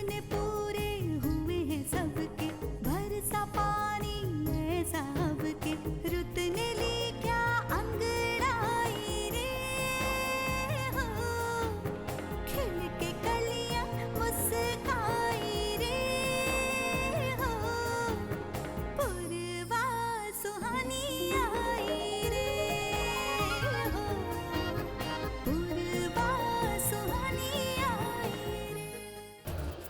सपने पूरे हुए हैं सबके, बरसा पानी ऐसा अब के, रुत ने ली क्या अंगड़ाई रे हो, खिल के कलियां मुस्काई रे हो, पुरवा सुहानी आई रे हो, पुरवा सुहानी आई रे।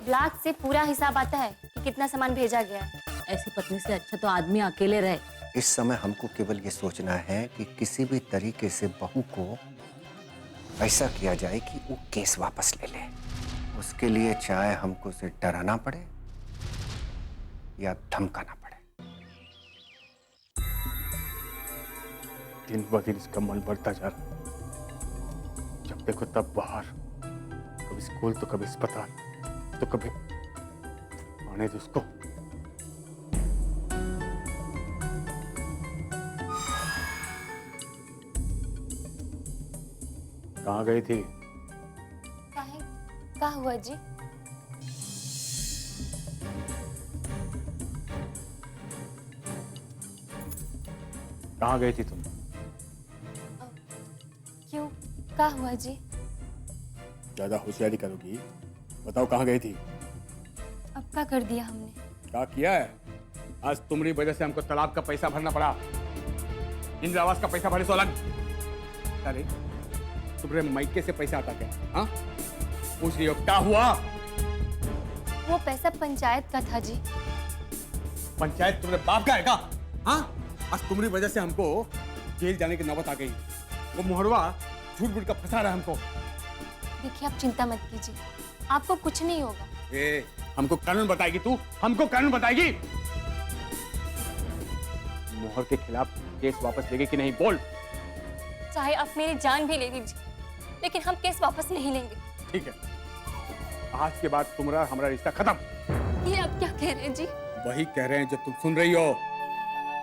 ब्लाक से पूरा हिसाब आता है कि कितना सामान भेजा गया है। ऐसी पत्नी से अच्छा तो आदमी अकेले रहे। इस समय हमको केवल ये सोचना है कि किसी भी तरीके से बहू को ऐसा किया जाए कि वो केस वापस ले ले। उसके लिए चाहे हमको उसे डराना पड़े या धमकाना पड़े। दिन ब दिन इसका मन बढ़ता जा रहा, जब देखो तब बाहर, कभी स्कूल तो कभी अस्पताल तो कभी, आने दो उसको। कहाँ गई थी? क्या हुआ जी? कहाँ गई थी तुम? क्यों, क्या हुआ जी? ज्यादा होशियारी करोगी, बताओ कहाँ गई थी? अब क्या कर दिया हमने? क्या किया है? आज तुम्हारी वजह से हमको तालाब का पैसा भरना पड़ा, इंदिरा आवास का पैसा भरे सो अलग। अरे तुम्हारे मायके से पैसा आता क्या? हाँ, पूछ रही हो क्या हुआ? वो पैसा पंचायत का था जी। पंचायत तुम्हारे बाप का है क्या? हाँ, आज तुम्हारी वजह से हमको जेल जाने की नौबत आ गई। वो मोहरवा झूठ मूठ का फंसा रहा है हमको। देखिए आप चिंता मत कीजिए, आपको कुछ नहीं होगा। ए, हमको कानून बताएगी तू? हमको कानून बताएगी? मोहर के खिलाफ केस वापस लेगी कि नहीं, बोल। चाहे आप मेरी जान भी ले लीजिए, लेकिन हम केस वापस नहीं लेंगे। ठीक है, आज के बाद तुम्हारा हमारा रिश्ता खत्म। ये आप क्या कह रहे हैं जी? वही कह रहे हैं जो तुम सुन रही हो।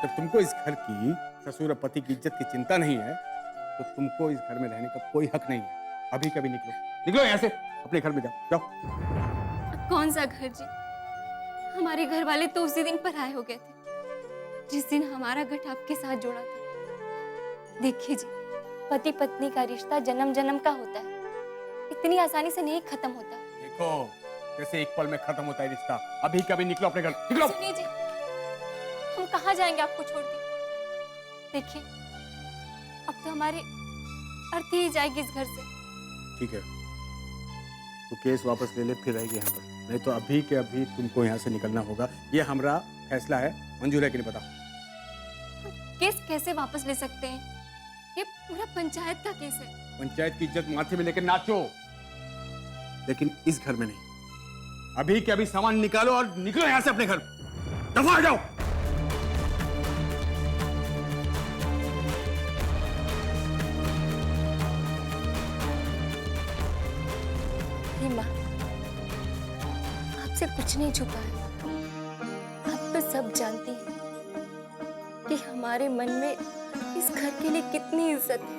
जब तुमको इस घर की, ससुर और पति की इज्जत की चिंता नहीं है, तो तुमको इस घर में रहने का कोई हक नहीं है। अभी कभी निकलो, निकलो यहाँ से, अपने घर में जाओ, जाओ। कौन सा घर जी? हमारे घर वाले तो उसी दिन पराये हो गए थे, जिस दिन हमारा गठ आपके साथ जोड़ा था। देखिए जी, पति पत्नी का रिश्ता जन्म जन्म का होता है, इतनी आसानी से नहीं खत्म होता। देखो कैसे एक पल में खत्म होता है रिश्ता। अभी कभी निकलो अपने घर, निकलो। सुनिए जी, हम कहाँ जाएंगे आपको छोड़ के? देखिए, अब तो हमारी अर्थी ही जाएगी इस घर से। ठीक है, तो केस वापस ले ले, फिर रहेगी यहाँ पर। नहीं तो अभी के अभी तुमको यहाँ से निकलना होगा। ये हमारा फैसला है, मंजूर है कि नहीं बताओ? केस कैसे वापस ले सकते हैं? ये पूरा पंचायत का केस है। पंचायत की इज्जत माथे में लेकर नाचो, लेकिन इस घर में नहीं। अभी के अभी सामान निकालो और निकलो यहाँ से अपने घर। दफा हो जाओ। माँ, आपसे कुछ नहीं छुपा है। आप तो सब जानती हैं कि हमारे मन में इस घर के लिए कितनी इज्जत है।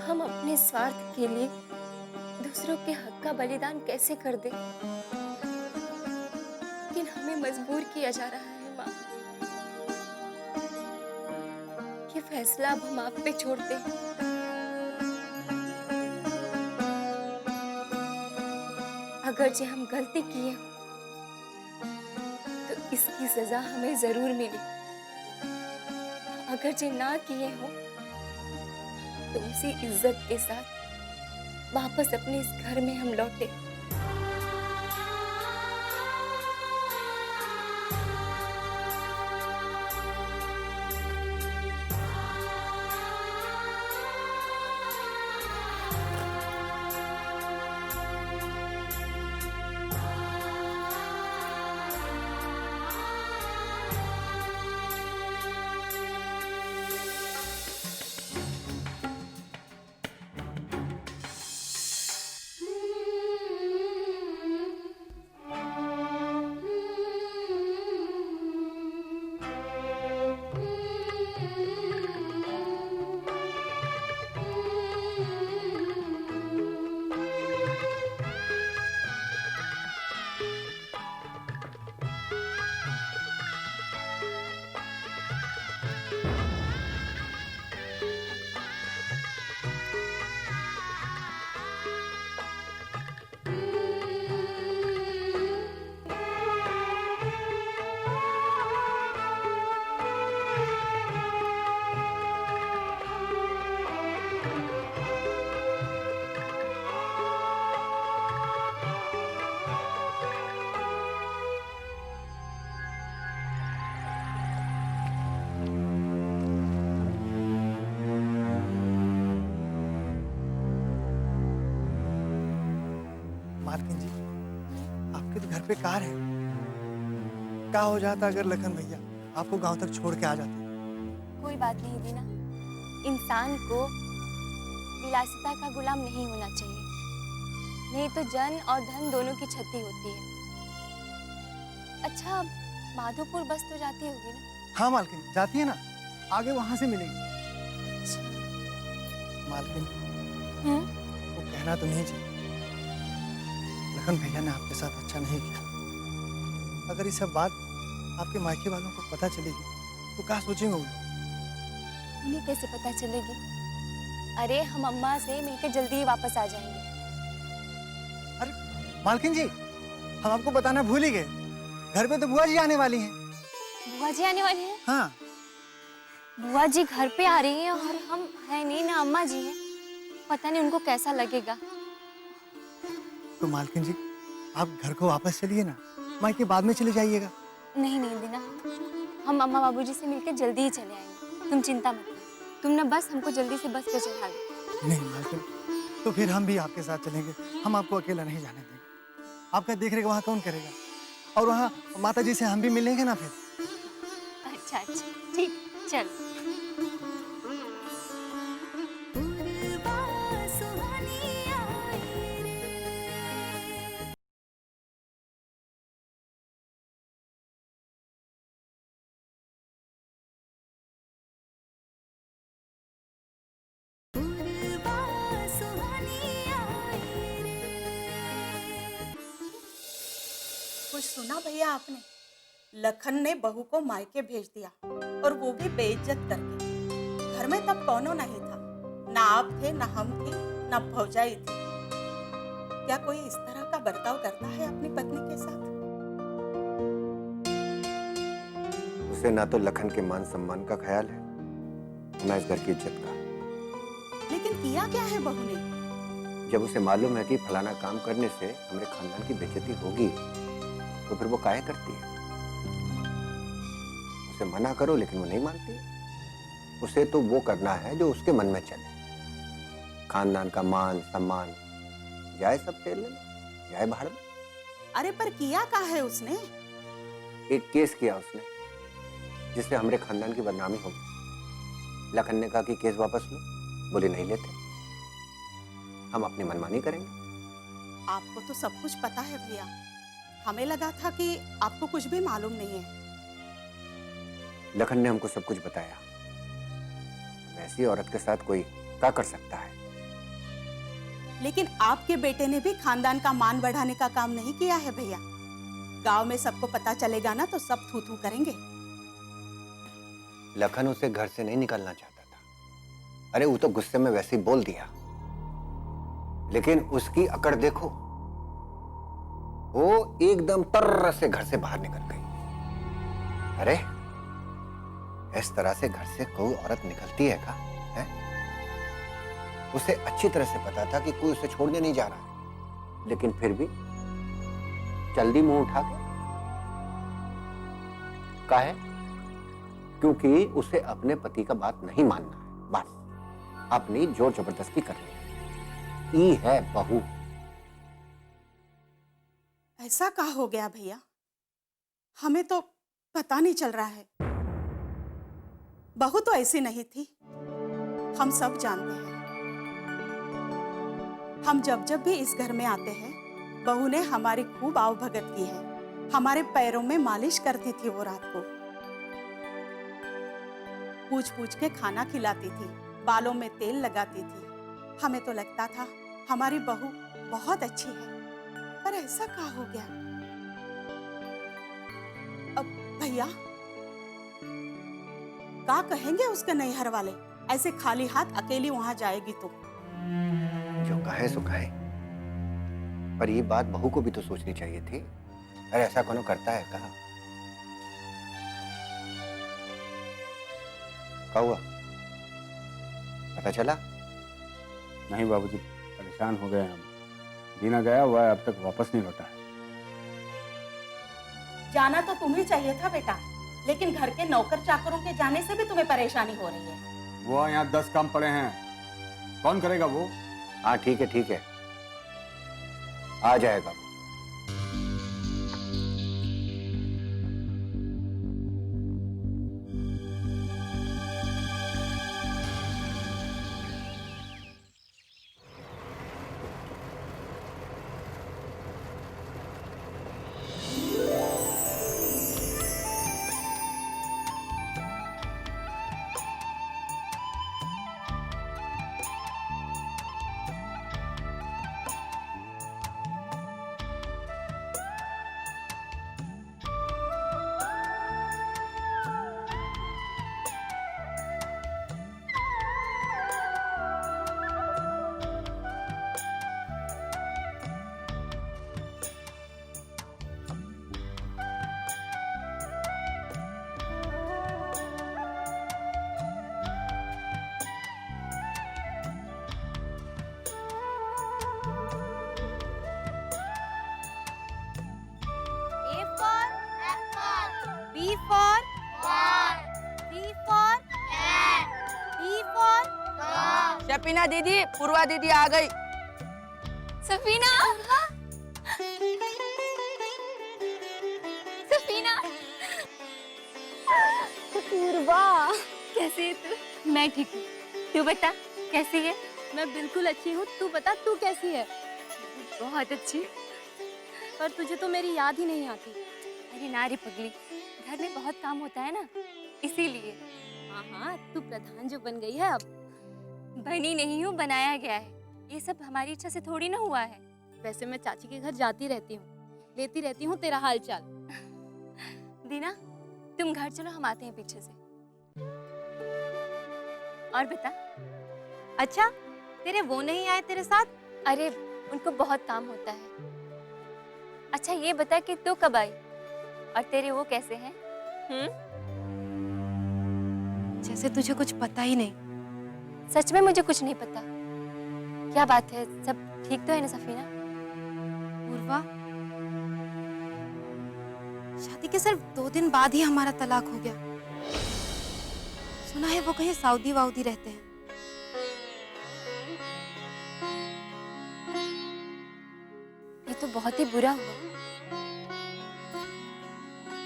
हम अपने स्वार्थ के लिए दूसरों के हक का बलिदान कैसे कर दें, लेकिन हमें मजबूर किया जा रहा है माँ। ये फैसला अब हम आप पे छोड़ते हैं। अगर जो हम गलती किए हो तो इसकी सजा हमें जरूर मिले। अगर जो ना किए हो तो उसी इज्जत के साथ वापस अपने इस घर में हम लौटे। मालकिन जी, आपके तो घर पे कार है। क्या हो जाता अगर लखन भैया आपको गांव तक छोड़ के आ जाते? कोई बात नहीं दीना, इंसान को विलासिता का गुलाम नहीं होना चाहिए, नहीं तो जन और धन दोनों की क्षति होती है। अच्छा, माधोपुर बस तो जाती होगी ना? हाँ मालकिन, जाती है ना, आगे वहां से मिलेगी। अच्छा। मालकिन, हम्म? वो कहना तो नहीं चाहिए, लखन भैया ने आपके साथ अच्छा नहीं किया। अगर ये सब बात आपके मायके वालों को पता चलेगी तो क्या सोचेंगे वो लोग? उन्हें कैसे पता चलेगी? अरे हम अम्मा से मिलकर जल्दी ही वापस आ जाएंगे। अरे मालकिन जी, हम आपको बताना भूल ही गए, घर पे तो बुआ जी आने वाली हैं। बुआ जी आने वाली हैं? हाँ, बुआ जी घर पे आ रही हैं और हम हैं नहीं ना, अम्मा जी हैं। पता नहीं उनको कैसा लगेगा। तो मालकिन जी आप घर को वापस चलिए ना, मायके बाद में चले जाइएगा। नहीं नहीं दीना, हम अम्मा बाबूजी से मिलकर जल्दी ही चले आएंगे, तुम चिंता मत करो। तुम ना बस हमको जल्दी से बस पे चढ़ा दो। नहीं मालकिन, तो फिर हम भी आपके साथ चलेंगे, हम आपको अकेला नहीं जाने देंगे। आपका देख रेख वहाँ कौन करेगा? और वहाँ माता जी से हम भी मिलेंगे ना फिर। अच्छा अच्छा, ठीक, चलो। पूर्वा सुहानी आई रे। पूर्वा सुहानी आई रे। कुछ सुना भैया आपने? लखन ने बहू को मायके भेज दिया और वो भी बेइज्जत करके। घर में तब कौनो नहीं था, ना आप थे, ना हम थे, ना भौजाई थी। क्या कोई इस तरह का बर्ताव करता है अपनी पत्नी के साथ? उसे ना तो लखन के मान सम्मान का ख्याल है, ना इस घर की इज्जत का। लेकिन किया क्या है बहू ने? जब उसे मालूम है कि फलाना काम करने से हमारे खानदान की बेइज्जती होगी, तो फिर वो काहे करती है? उसे मना करो लेकिन वो नहीं मानती है। उसे तो वो करना है जो उसके मन में चले। खानदान का मान सम्मान जाए सब तेल में, जाए भाड़ में। अरे पर किया क्या है उसने? एक केस किया उसने जिससे हमारे खानदान की बदनामी होगी। लखन ने कहा कि केस वापस लो, बोले नहीं लेते, हम अपनी मनमानी करेंगे। आपको तो सब कुछ पता है भैया, हमें लगा था कि आपको कुछ भी मालूम नहीं है। लखन ने हमको सब कुछ बताया। वैसी औरत के साथ कोई क्या कर सकता है? लेकिन आपके बेटे ने भी खानदान का मान बढ़ाने का काम नहीं किया है भैया। गांव में सबको पता चलेगा ना तो सब थू थू करेंगे। लखन उसे घर से नहीं निकलना चाहता था। अरे वो तो गुस्से में वैसे ही बोल दिया, लेकिन उसकी अकड़ देखो, वो एकदम तर्र से घर से बाहर निकल गई। अरे इस तरह से घर से कोई औरत निकलती है का? है? उसे अच्छी तरह से पता था कि कोई उसे छोड़ने नहीं जा रहा है, लेकिन फिर भी जल्दी मुंह उठा के काहे? क्योंकि उसे अपने पति का बात नहीं मानना है, बस अपनी जोर जबरदस्ती करनी है। ई है बहू। ऐसा क्या हो गया भैया? हमें तो पता नहीं चल रहा है। बहू तो ऐसी नहीं थी, हम सब जानते हैं। हम जब जब भी इस घर में आते हैं, बहू ने हमारी खूब आवभगत की है। हमारे पैरों में मालिश करती थी वो रात को, पूछ पूछ के खाना खिलाती थी, बालों में तेल लगाती थी। हमें तो लगता था हमारी बहू बहुत अच्छी है, पर ऐसा क्या हो गया? अब भैया क्या कहेंगे उसके नैहर वाले? ऐसे खाली हाथ अकेली वहां जाएगी तो? जो कहे सो कहे, पर ये बात बहू को भी तो सोचनी चाहिए थी। अरे ऐसा कौन करता है? कहा क्या हुआ? पता चला? नहीं बाबूजी, परेशान हो गए हम। दीना गया हुआ है, अब तक वापस नहीं लौटा है। जाना तो तुम्हें चाहिए था बेटा, लेकिन घर के नौकर चाकरों के जाने से भी तुम्हें परेशानी हो रही है। वो यहाँ 10 काम पड़े हैं, कौन करेगा वो? हाँ ठीक है ठीक है, आ जाएगा। A for apple. B for ball. C for cat. D for dog. शपीना दीदी, पूर्वा दीदी आ गई। सफीना, सफीना, पूर्वा, कैसी है तू? मैं ठीक हूँ। तू बता कैसी है? मैं बिल्कुल अच्छी हूँ। तू बता, तू कैसी है? बहुत अच्छी। पर तुझे तो मेरी याद ही नहीं आती। अरे ना रे पगली, घर में बहुत काम होता है ना, इसीलिए। हाँ हाँ, तू प्रधान जो बन गई है अब। बनी नहीं हूँ, बनाया गया है। ये सब हमारी इच्छा से थोड़ी ना हुआ है। वैसे मैं चाची के घर जाती रहती हूँ, लेती रहती हूँ तेरा हाल चाल। दीना, तुम घर चलो, हम आते हैं पीछे से। और बता। अच्छा, तेरे वो नहीं आए तेरे साथ? अरे उनको बहुत काम होता है। अच्छा ये बता कि तू कब आई और तेरे वो कैसे हैं? जैसे तुझे कुछ पता ही नहीं। सच में मुझे कुछ नहीं पता। क्या बात है, सब ठीक तो है ना सफीना? पूर्वा, शादी के सिर्फ 2 दिन बाद ही हमारा तलाक हो गया। सुना है वो कहीं सऊदी वाउदी रहते हैं। ये तो बहुत ही बुरा हुआ।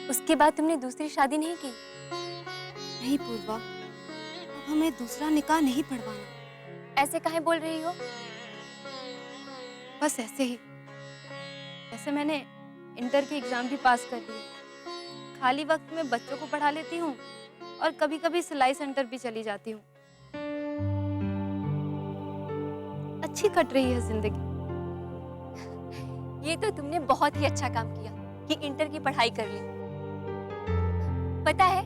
उसके बाद तुमने दूसरी शादी नहीं की? नहीं पूर्वा, अब हमें दूसरा निकाह नहीं पढ़वाना। ऐसे काहे बोल रही हो? बस ऐसे ही। वैसे मैंने इंटर के एग्जाम भी पास कर लिए। खाली वक्त में बच्चों को पढ़ा लेती हूँ और कभी-कभी सिलाई सेंटर भी चली जाती हूँ। अच्छी कट रही है जिंदगी। ये तो तुमने बहुत ही अच्छा काम किया कि इंटर की पढ़ाई कर ली। पता है,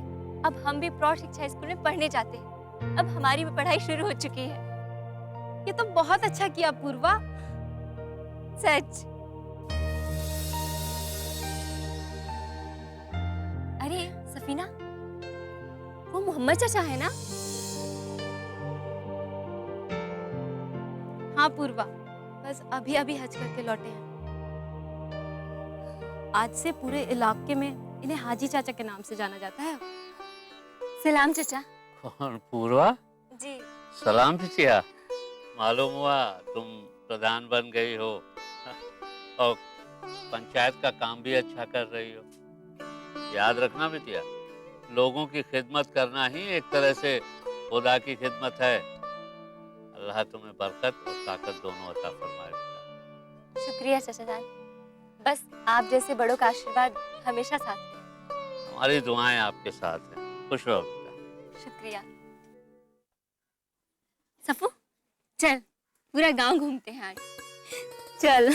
अब हम भी प्रौढ़ शिक्षा स्कूल में पढ़ने जाते हैं। अब हमारी भी पढ़ाई शुरू हो चुकी है। ये तो बहुत अच्छा किया पूर्वा। सच। अरे सफीना, वो मोहम्मद चाचा है ना? हाँ पूर्वा, बस अभी अभी हज करके लौटे हैं। आज से पूरे इलाके में इन्हें हाजी चाचा के नाम से जाना जाता है। सलाम चाचा। कौन? पूर्वा? जी। सलाम चिचिया। मालूम हुआ तुम प्रधान बन गई हो और पंचायत का काम भी अच्छा कर रही हो। याद रखना बिटिया, लोगों की खिदमत करना ही एक तरह से खुदा की खिदमत है। अल्लाह तुम्हें बरकत और ताकत दोनों अता फरमाए बेटा। शुक्रिया चाचा जान। बस आप जैसे बड़ों का आशीर्वाद हमेशा साथ रहे। हमारी दुआएं आपके साथ हैं। खुश रहो बेटा। शुक्रिया। सफू, चल पूरा गांव घूमते हैं आज। चल।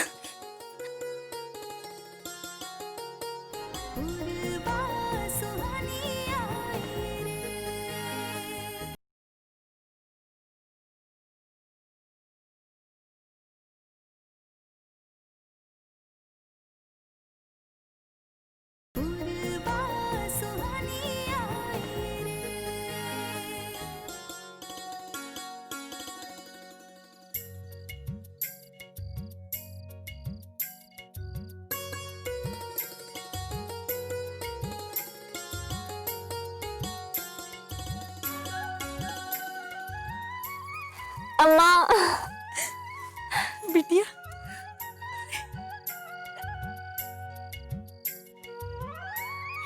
पूर्वा सुहानी आई रे। पूर्वा सुहानी आई रे।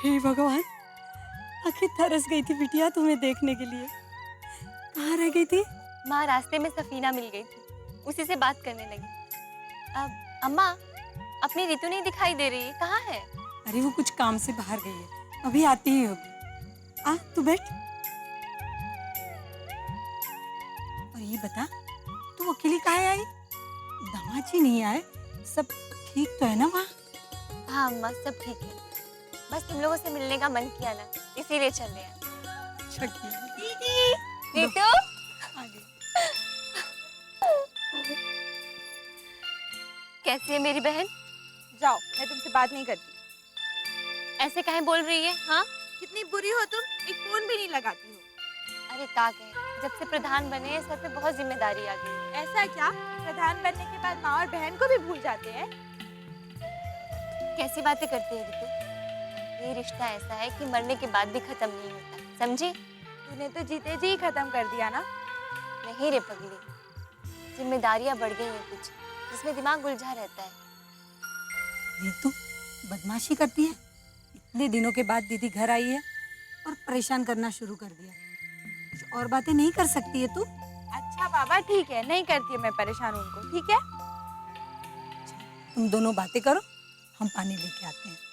हे भगवान, आखिर तरस गई थी बिटिया तुम्हें देखने के लिए। कहाँ रह गई थी? माँ, रास्ते में सफीना मिल गई थी, उसी से बात करने लगी। अब अम्मा, अपनी रितु नहीं दिखाई दे रही है, कहाँ है? अरे वो कुछ काम से बाहर गई है, अभी आती ही होगी। आ तू बैठ। और ये बता, तू अकेली काहे आई? दामाद जी नहीं आए? सब ठीक तो है ना वहाँ? हाँ अम्मा, सब ठीक है, बस तुम लोगों से मिलने का मन किया ना, इसीलिए चल रहे हैं। अच्छा किया। दीदी, रितु, आगे। कैसी है मेरी बहन? जाओ, मैं तुमसे बात नहीं करती। ऐसे काहे बोल रही है? हाँ, कितनी बुरी हो तुम, एक फोन भी नहीं लगाती हो। अरे का कहे, जब से प्रधान बने हैं सर पे बहुत जिम्मेदारी आ गई। ऐसा क्या? प्रधान बनने के बाद माँ और बहन को भी भूल जाते हैं? कैसी बातें करती है रितु? ये रिश्ता ऐसा है कि मरने के बाद भी खत्म नहीं होता, समझी? तूने तो जीते जी ही खत्म कर दिया ना। नहीं रे पगली, जिम्मेदारियां बढ़ गई हैं कुछ, जिसमें दिमाग उलझा रहता है। रितु बदमाशी करती है। इतने दिनों के बाद दीदी घर आई है और परेशान करना शुरू कर दिया। कुछ और बातें नहीं कर सकती है तू? अच्छा बाबा, ठीक है, नहीं करती है मैं परेशान उनको, ठीक है? तुम दोनों बातें करो, हम पानी लेके आते हैं।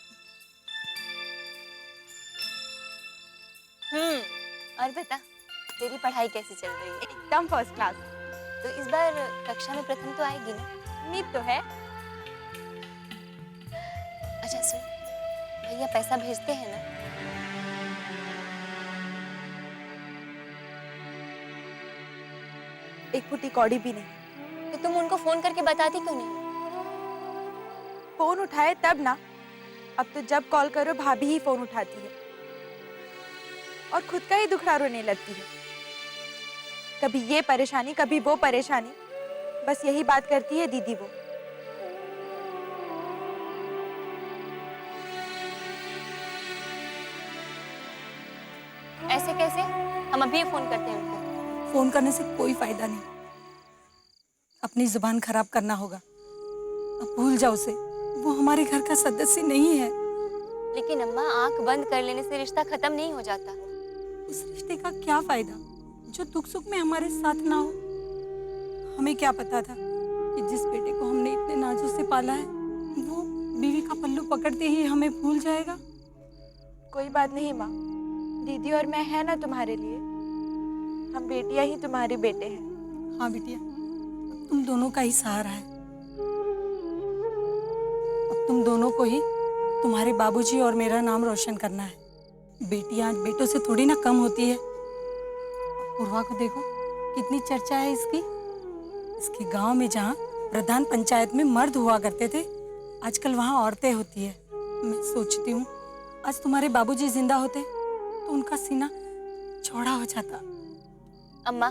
और बता, तेरी पढ़ाई कैसी चल रही है? एकदम फर्स्ट क्लास। तो इस बार कक्षा में प्रथम तो आएगी ना? उम्मीद तो है। अच्छा सुन, भैया पैसा भेजते हैं ना? एक फुटी कौड़ी भी नहीं। तो तुम उनको फोन करके बताती क्यों नहीं? फोन उठाए तब ना, अब तो जब कॉल करो भाभी ही फोन उठाती है और खुद का ही दुखड़ा रोने लगती है। कभी ये परेशानी, कभी वो परेशानी, बस यही बात करती है दीदी वो। ऐसे कैसे? हम अभी फोन करते हैं उनको। फोन करने से कोई फायदा नहीं, अपनी जुबान खराब करना होगा। अब भूल जाओ उसे, वो हमारे घर का सदस्य नहीं है। लेकिन अम्मा, आंख बंद कर लेने से रिश्ता खत्म नहीं हो जाता। उस रिश्ते का क्या फायदा जो दुख सुख में हमारे साथ ना हो? हमें क्या पता था कि जिस बेटे को हमने इतने नाजों से पाला है वो बीवी का पल्लू पकड़ते ही हमें भूल जाएगा। कोई बात नहीं माँ, दीदी और मैं है ना तुम्हारे लिए। हम बेटियां ही तुम्हारे बेटे हैं। हाँ बिटिया, अब तुम दोनों का ही सहारा है। अब तुम दोनों को ही तुम्हारे बाबूजी और मेरा नाम रोशन करना है। बेटियां आज बेटों से थोड़ी ना कम होती है। पूर्वा को देखो, कितनी चर्चा है इसकी। इसके गांव में जहाँ प्रधान पंचायत में मर्द हुआ करते थे, आजकल वहाँ औरतें होती है। मैं सोचती हूँ आज तुम्हारे बाबूजी जिंदा होते तो उनका सीना चौड़ा हो जाता। अम्मा,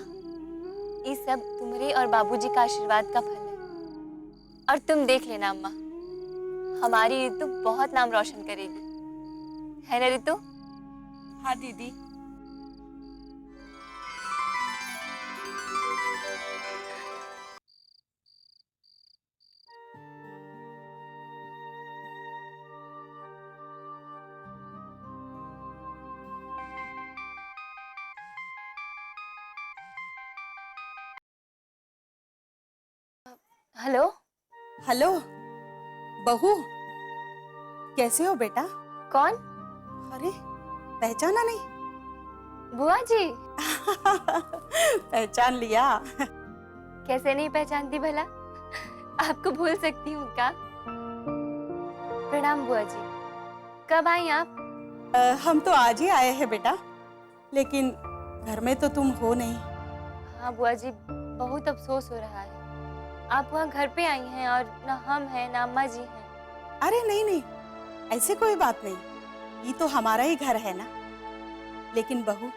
ये सब तुम्हारे और बाबूजी का आशीर्वाद का फल है। और तुम देख लेना अम्मा, हमारी रितु बहुत नाम रोशन करेगी, है ना रितु? हाँ दीदी। हेलो। हेलो बहू, कैसे हो बेटा? कौन? अरे पहचाना नहीं? बुआ जी। पहचान लिया? कैसे नहीं पहचानती भला, आपको भूल सकती हूँ क्या? प्रणाम बुआ जी, कब आई आप? हम तो आज ही आए हैं बेटा, लेकिन घर में तो तुम हो नहीं। हाँ बुआ जी, बहुत अफसोस हो रहा है। आप वहाँ घर पे आई हैं और ना हम हैं ना अम्मा जी हैं। अरे नहीं नहीं, ऐसे कोई बात नहीं, ये तो हमारा ही घर है ना। लेकिन बहू,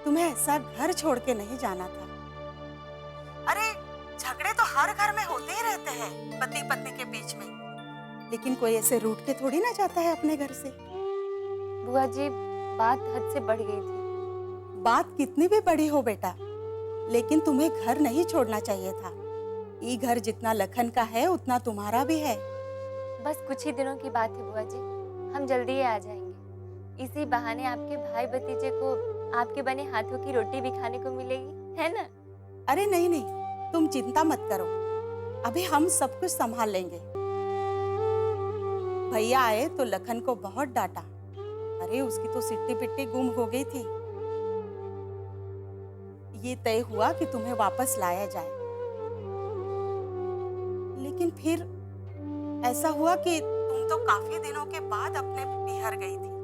तुम्हें ऐसा घर छोड़ के नहीं जाना था। अरे झगड़े तो हर घर में होते ही रहते हैं पति पत्नी के बीच में, लेकिन कोई ऐसे रूठ के थोड़ी ना जाता है अपने घर से। बुआ जी, बात हद से बढ़ गई थी। बात कितनी भी बड़ी हो बेटा, लेकिन तुम्हें घर नहीं छोड़ना चाहिए था। ये घर जितना लखन का है उतना तुम्हारा भी है। बस कुछ ही दिनों की बात है बुआ जी, हम जल्दी ही आ जाएंगे। इसी बहाने आपके भाई भतीजे को आपके बने हाथों की रोटी भी खाने को मिलेगी, है ना? अरे नहीं नहीं, तुम चिंता मत करो, अभी हम सब कुछ संभाल लेंगे। भैया आए तो लखन को बहुत डांटा। अरे उसकी तो सिट्टी पिट्टी गुम हो गई थी। ये तय हुआ कि तुम्हें वापस लाया जाए, लेकिन फिर ऐसा हुआ कि तुम तो काफी दिनों के बाद अपने बिहार गई थी।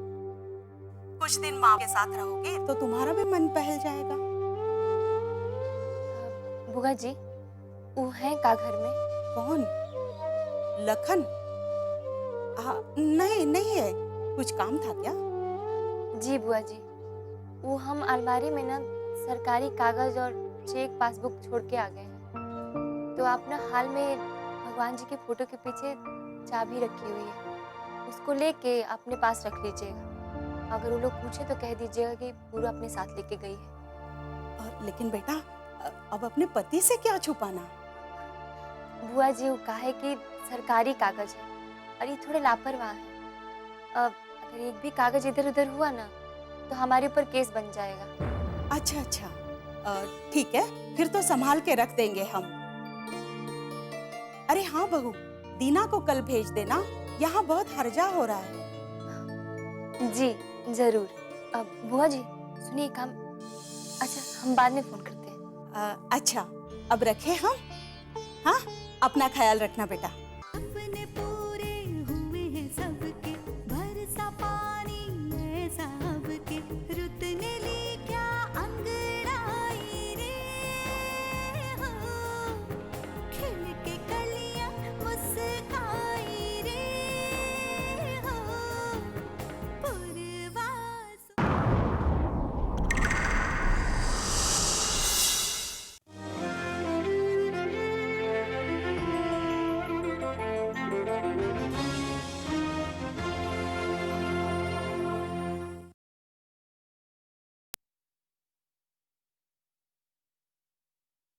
कुछ दिन माँ के साथ रहोगे तो तुम्हारा भी मन बहल जाएगा। बुआ जी, वो है का घर में? कौन? लखन? नहीं नहीं है, कुछ काम था क्या? जी बुआ जी, वो हम अलमारी में ना सरकारी कागज और चेक पासबुक छोड़ के आ गए हैं। तो आप ना हाल में भगवान जी के फोटो के पीछे चाबी रखी हुई है, उसको लेके अपने पास रख लीजिएगा। अगर वो लोग पूछे तो कह दीजिएगा कि पूरा अपने साथ लेके गई है। लेकिन बेटा, अब अपने पति से क्या छुपाना? बुआ जी, वो कहा है कि सरकारी कागज है और ये थोड़े लापरवाह हैं। अगर एक भी कागज इधर उधर हुआ ना तो हमारे ऊपर केस बन जाएगा। अच्छा अच्छा, ठीक है, फिर तो संभाल के रख देंगे हम। अरे हाँ बहू, दीना को कल भेज देना, यहाँ बहुत हर्जा हो रहा है। जी जरूर। अब बुआ जी सुनिए, काम अच्छा हम बाद में फोन करते हैं। अच्छा, अब रखे हम? हाँ, अपना ख्याल रखना बेटा।